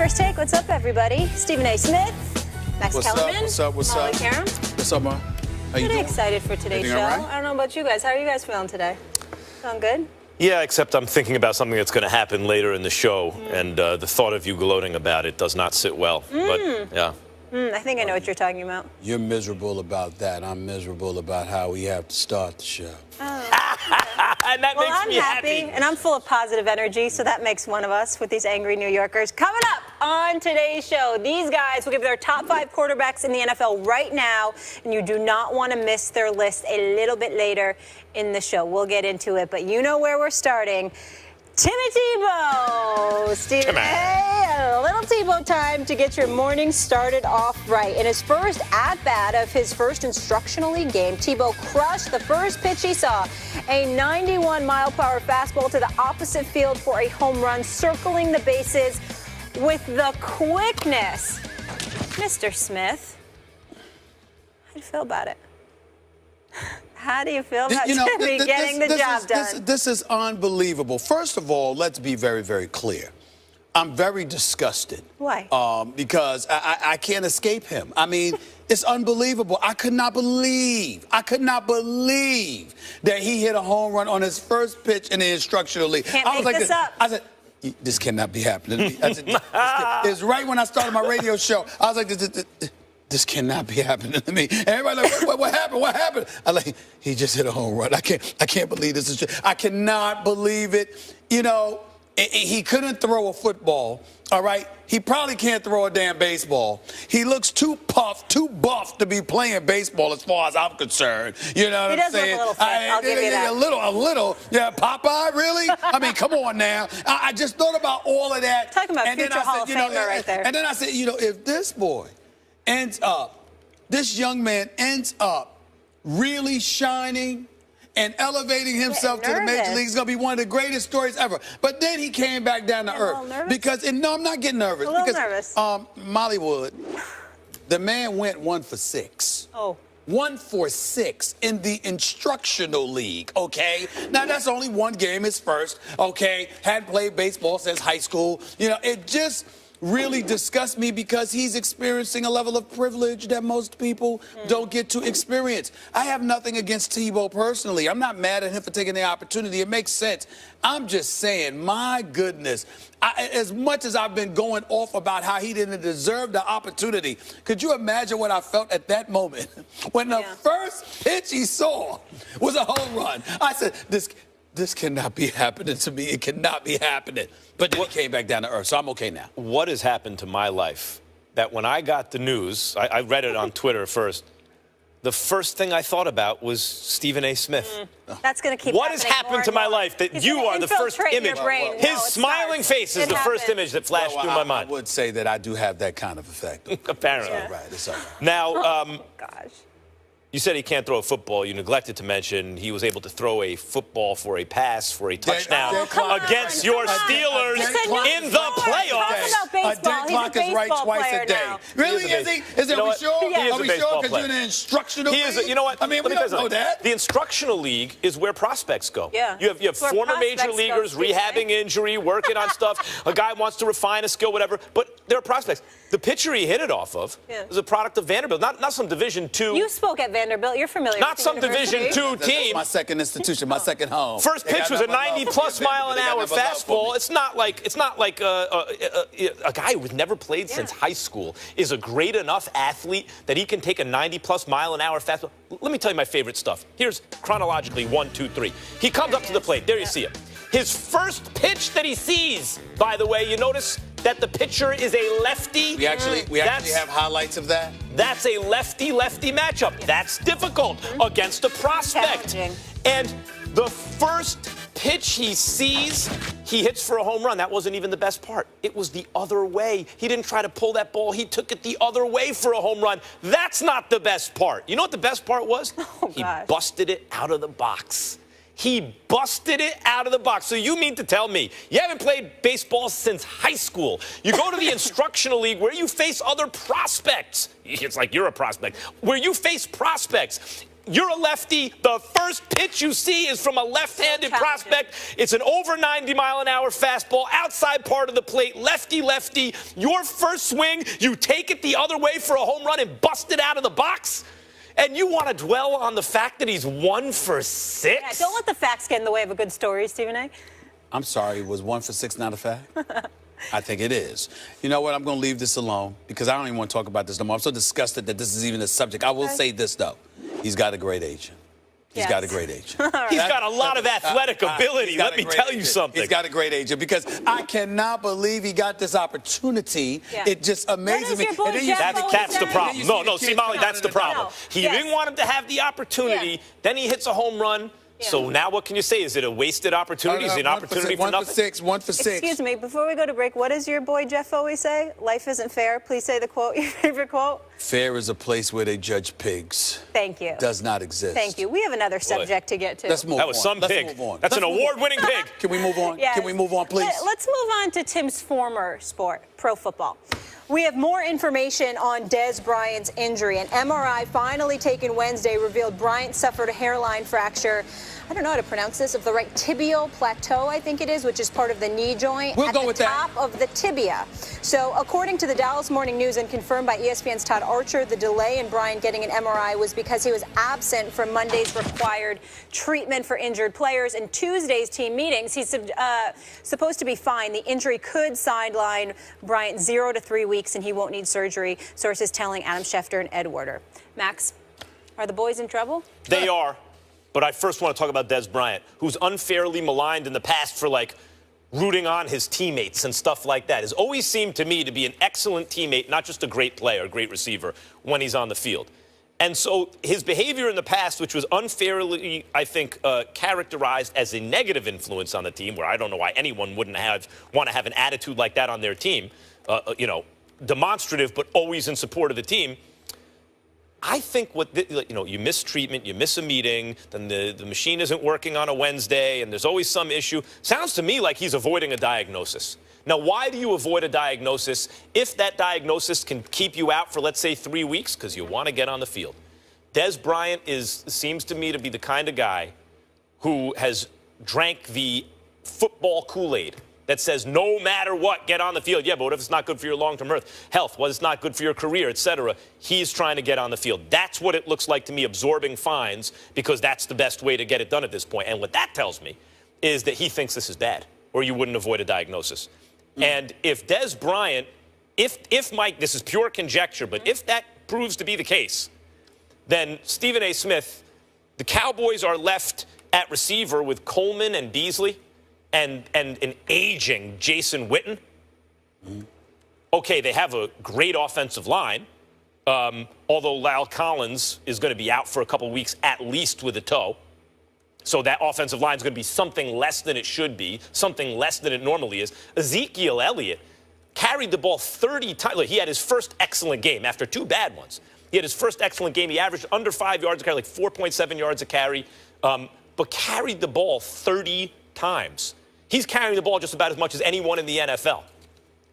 First Take. What's up, everybody? Stephen A. Smith, Max Kellerman. What's up? Molly Karam. What's up, Ma? How you Pretty doing? excited for today's show. Everything all right? I don't know about you guys. How are you guys feeling today? Feeling good? Yeah, except I'm thinking about something that's going to happen later in the show, and the thought of you gloating about it does not sit well. But, yeah. I think I know what you're talking about. You're miserable about that. I'm miserable about how we have to start the show. And that Well, makes I'm me happy, and I'm full of positive energy, so that makes one of us with these angry New Yorkers. Coming up on today's show, these guys will give their top 5 quarterbacks in the NFL right now, and you do not want to miss their list a little bit later in the show. We'll get into it, but you know where we're starting. Timmy Tebow. Stephen A. A little Tebow time to get your morning started off right. In his first at-bat of his first instructional league game, Tebow crushed the first pitch he saw, a 91-mile-per-hour fastball to the opposite field for a home run, circling the bases with the quickness. Mr. Smith, how do you feel about it? How do you feel about Timmy getting the job done? This is unbelievable. First of all, let's be very, very clear. I'm very disgusted. Why? Because I can't escape him. I mean, it's unbelievable. I could not believe that he hit a home run on his first pitch in the instructional league. Can't make this up. I said, this cannot be happening to me. I said, it's right when I started my radio show. I was like, this cannot be happening to me. And everybody's like, what happened? What happened? I'm like, he just hit a home run. I can't believe this is true. I cannot believe it. You know, he couldn't throw a football, all right? He probably can't throw a damn baseball. He looks too puffed, too buff to be playing baseball as far as I'm concerned. You know what I'm saying? He does look a little fit. I'll give you that. A little. Yeah, Popeye, really? I mean, come on now. I just thought about all of that. Talking about future Hall of Famer right there. And then I said, if this boy this young man ends up really shining and elevating himself to the major leagues, it's going to be one of the greatest stories ever. But then he came back down to earth. No, I'm not getting nervous. Nervous. Mollywood, the man went 1 for 6. Oh. 1 for 6 in the instructional league, okay? Now, that's only one game, his first, okay? Hadn't played baseball since high school. You know, it just really disgusts me because he's experiencing a level of privilege that most people don't get to experience. I have nothing against Tebow personally. I'm not mad at him for taking the opportunity. It makes sense. I'm just saying, my goodness, as much as I've been going off about how he didn't deserve the opportunity, could you imagine what I felt at that moment when the first pitch he saw was a home run? I said, this cannot be happening to me. It cannot be happening. But then he came back down to earth, so I'm okay now. What has happened to my life that when I got the news, I read it on Twitter first, the first thing I thought about was Stephen A. Smith. That's going to keep What has happened to my life that you are the first image? His smiling face is the first image that flashed through my mind. I would say that I do have that kind of effect. Apparently. It's all right. It's all right. Now, gosh. You said he can't throw a football. You neglected to mention he was able to throw a football for a pass for a touchdown against your Steelers in the playoffs. A dead clock is right twice a day. Really? Is he? Are we sure? Are we sure? Because you're in an instructional league? You know what? I mean, we don't know that. The instructional league is where prospects go. Yeah. You have former major leaguers rehabbing injury, working on stuff. A guy wants to refine a skill, whatever. But there are prospects. The pitcher he hit it off of was a product of Vanderbilt, not some Division II. You spoke at Vanderbilt. You're familiar not with some Division II team. That's my second institution, my second home. First pitch was a 90-plus mile an hour fastball. It's not like a guy who's never played since high school is a great enough athlete that he can take a 90-plus mile an hour fastball. Let me tell you my favorite stuff. Here's chronologically 1, 2, 3. He comes up to the plate. There you see it. His first pitch that he sees, by the way, you notice that the pitcher is a lefty. We actually have highlights of that. That's a lefty-lefty matchup. That's difficult against a prospect. And the first pitch he sees, he hits for a home run. That wasn't even the best part. It was the other way. He didn't try to pull that ball. He took it the other way for a home run. That's not the best part. You know what the best part was? He busted it out of the box. He busted it out of the box. So you mean to tell me you haven't played baseball since high school? You go to the instructional league where you face other prospects. It's like you're a prospect. Where you face prospects. you're a lefty. The first pitch you see is from a left-handed prospect. It's an over 90-mile-an-hour fastball, outside part of the plate, lefty. Your first swing, you take it the other way for a home run and bust it out of the box? And you want to dwell on the fact that he's 1 for 6? Yeah, don't let the facts get in the way of a good story, Stephen A. I'm sorry, was 1 for 6 not a fact? I think it is. You know what? I'm going to leave this alone because I don't even want to talk about this no more. I'm so disgusted that this is even a subject. I will say this, though. He's got a great agent. He's got a great agent. He's got a lot of athletic ability. Let me tell you something. He's got a great agent because I cannot believe he got this opportunity. Yeah. It just amazes me. That's the problem. No, see, Molly, that's the problem. He didn't want him to have the opportunity. Then he hits a home run. Yeah. So now what can you say? Is it a wasted opportunity? Is it an opportunity for nothing? 1 for 6. Excuse me, before we go to break, what does your boy Jeff always say? Life isn't fair. Please say the quote, your favorite quote. Fair is a place where they judge pigs. Thank you. Does not exist. Thank you. We have another subject to get to. Let's move on. That was some pig. That's an award-winning pig. Can we move on? Yes. Can we move on, please? Let's move on to Tim's former sport, pro football. We have more information on Dez Bryant's injury. An MRI finally taken Wednesday revealed Bryant suffered a hairline fracture. I don't know how to pronounce this, of the right tibial plateau, I think it is, which is part of the knee joint at the top of the tibia. So according to the Dallas Morning News and confirmed by ESPN's Todd Archer, the delay in Bryant getting an MRI was because he was absent from Monday's required treatment for injured players and Tuesday's team meetings. He's supposed to be fine. The injury could sideline Bryant 0 to 3 weeks, and he won't need surgery, sources telling Adam Schefter and Ed Werder. Max, are the boys in trouble? They are. But I first want to talk about Dez Bryant, who's unfairly maligned in the past for, like, rooting on his teammates and stuff like that. Has always seemed to me to be an excellent teammate, not just a great player, a great receiver, when he's on the field. And so his behavior in the past, which was unfairly, I think, characterized as a negative influence on the team, where I don't know why anyone wouldn't want to have an attitude like that on their team, demonstrative but always in support of the team. I think you miss treatment, you miss a meeting, then the machine isn't working on a Wednesday, and there's always some issue. Sounds to me like he's avoiding a diagnosis. Now, why do you avoid a diagnosis if that diagnosis can keep you out for, let's say, 3 weeks? Because you want to get on the field. Dez Bryant seems to me to be the kind of guy who has drank the football Kool-Aid that says no matter what, get on the field. Yeah, but what if it's not good for your long-term health? What if it's not good for your career, etc.? He's trying to get on the field. That's what it looks like to me, absorbing fines, because that's the best way to get it done at this point. And what that tells me is that he thinks this is bad, or you wouldn't avoid a diagnosis. And if Dez Bryant, if Mike, this is pure conjecture, but if that proves to be the case, then Stephen A. Smith, the Cowboys are left at receiver with Coleman and Beasley, and an aging Jason Witten. Okay, they have a great offensive line, although La'el Collins is going to be out for a couple weeks at least with a toe. So that offensive line is going to be something less than it should be, something less than it normally is. Ezekiel Elliott carried the ball 30 times. Look, he had his first excellent game after 2 bad ones. He had his first excellent game. He averaged under 5 yards a carry, like 4.7 yards a carry, but carried the ball 30 times. He's carrying the ball just about as much as anyone in the NFL.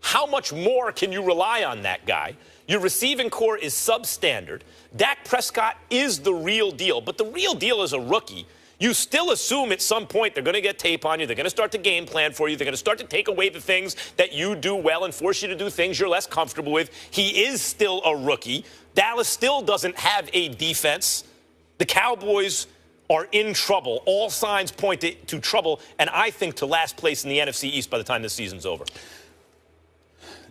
How much more can you rely on that guy? Your receiving core is substandard. Dak Prescott is the real deal, but the real deal is a rookie. You still assume at some point they're going to get tape on you. They're going to start to game plan for you. They're going to start to take away the things that you do well and force you to do things you're less comfortable with. He is still a rookie. Dallas still doesn't have a defense. The Cowboys are in trouble. All signs point to trouble, and I think to last place in the NFC East by the time this season's over.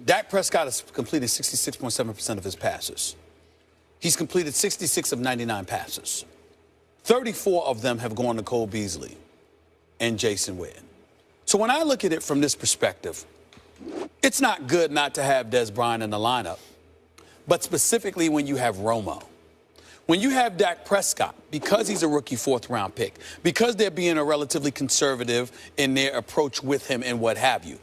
Dak Prescott has completed 66.7% of his passes. He's completed 66 of 99 passes. 34 of them have gone to Cole Beasley and Jason Witten. So when I look at it from this perspective, it's not good not to have Dez Bryant in the lineup, but specifically when you have Romo. When you have Dak Prescott, because he's a rookie 4th-round pick, because they're being a relatively conservative in their approach with him and what have you,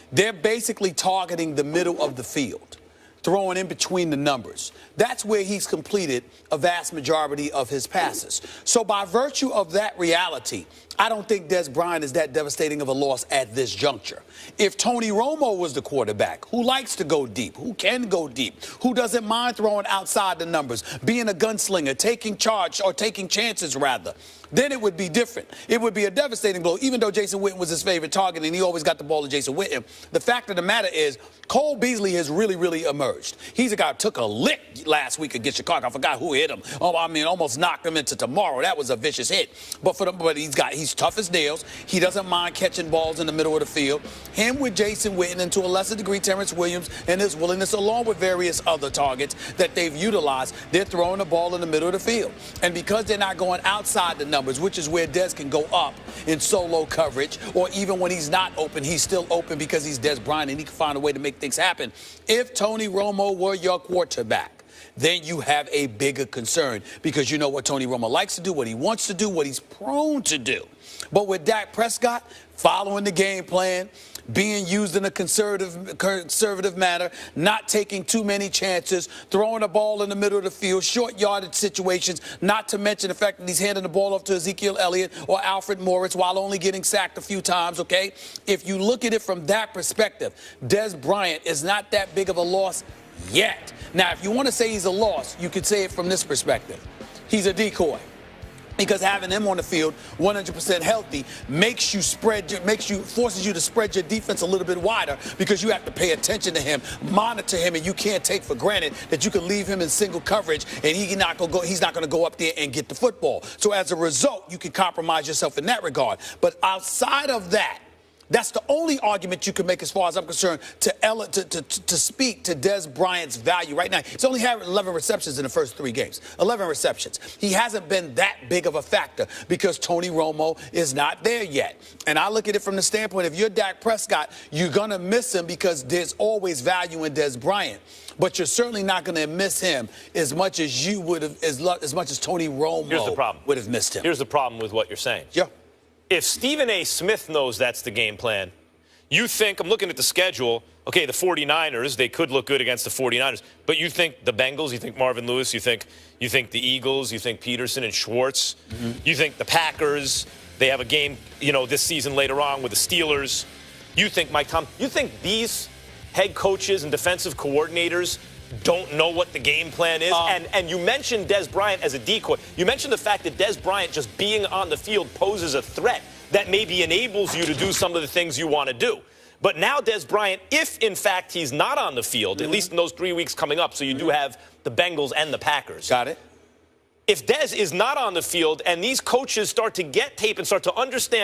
they're basically targeting the middle of the field. throwing in between the numbers. That's where he's completed a vast majority of his passes. So by virtue of that reality, I don't think Des Bryant is that devastating of a loss at this juncture. If Tony Romo was the quarterback, who likes to go deep, who can go deep, who doesn't mind throwing outside the numbers, being a gunslinger, taking charge or taking chances rather, then it would be different. It would be a devastating blow, even though Jason Witten was his favorite target and he always got the ball to Jason Witten. The fact of the matter is Cole Beasley has really, really emerged. He's a guy who took a lick last week against Chicago. I forgot who hit him. Oh, I mean, almost knocked him into tomorrow. That was a vicious hit. But he's tough as nails. He doesn't mind catching balls in the middle of the field. Him with Jason Witten, and to a lesser degree Terrence Williams, and his willingness, along with various other targets that they've utilized, they're throwing the ball in the middle of the field. And because they're not going outside the numbers, which is where Des can go up in solo coverage, or even when he's not open, he's still open because he's Des Bryant and he can find a way to make things happen. If Tony Romo were your quarterback, then you have a bigger concern because you know what Tony Romo likes to do, what he wants to do, what he's prone to do. But with Dak Prescott following the game plan, being used in a conservative manner, not taking too many chances, throwing the ball in the middle of the field, short yardage situations, not to mention the fact that he's handing the ball off to Ezekiel Elliott or Alfred Morris while only getting sacked a few times, okay? If you look at it from that perspective, Des Bryant is not that big of a loss yet. Now, if you want to say he's a loss, you could say it from this perspective. He's a decoy. Because having him on the field 100% healthy forces you to spread your defense a little bit wider because you have to pay attention to him, monitor him, and you can't take for granted that you can leave him in single coverage and he's not going to go up there and get the football. So as a result, you can compromise yourself in that regard. But outside of that, that's the only argument you can make as far as I'm concerned to speak to Des Bryant's value right now. He's only had 11 receptions in the first 3 games. 11 receptions. He hasn't been that big of a factor because Tony Romo is not there yet. And I look at it from the standpoint, if you're Dak Prescott, you're going to miss him because there's always value in Des Bryant. But you're certainly not going to miss him as much as you would have, as much as Tony Romo would have missed him. Here's the problem with what you're saying. Yeah. If Stephen A. Smith knows that's the game plan, you think, I'm looking at the schedule, okay, the 49ers, they could look good against the 49ers, but you think the Bengals, you think Marvin Lewis, you think the Eagles, you think Peterson and Schwartz, you think the Packers, they have a game, this season later on with the Steelers, you think Mike Tom, you think these head coaches and defensive coordinators don't know what the game plan is? And you mentioned Des Bryant as a decoy. You mentioned the fact that Des Bryant just being on the field poses a threat that maybe enables you to do some of the things you want to do. But now Des Bryant, if in fact he's not on the field, at least in those 3 weeks coming up, so you do have the Bengals and the Packers. Got it. If Des is not on the field and these coaches start to get tape and start to understand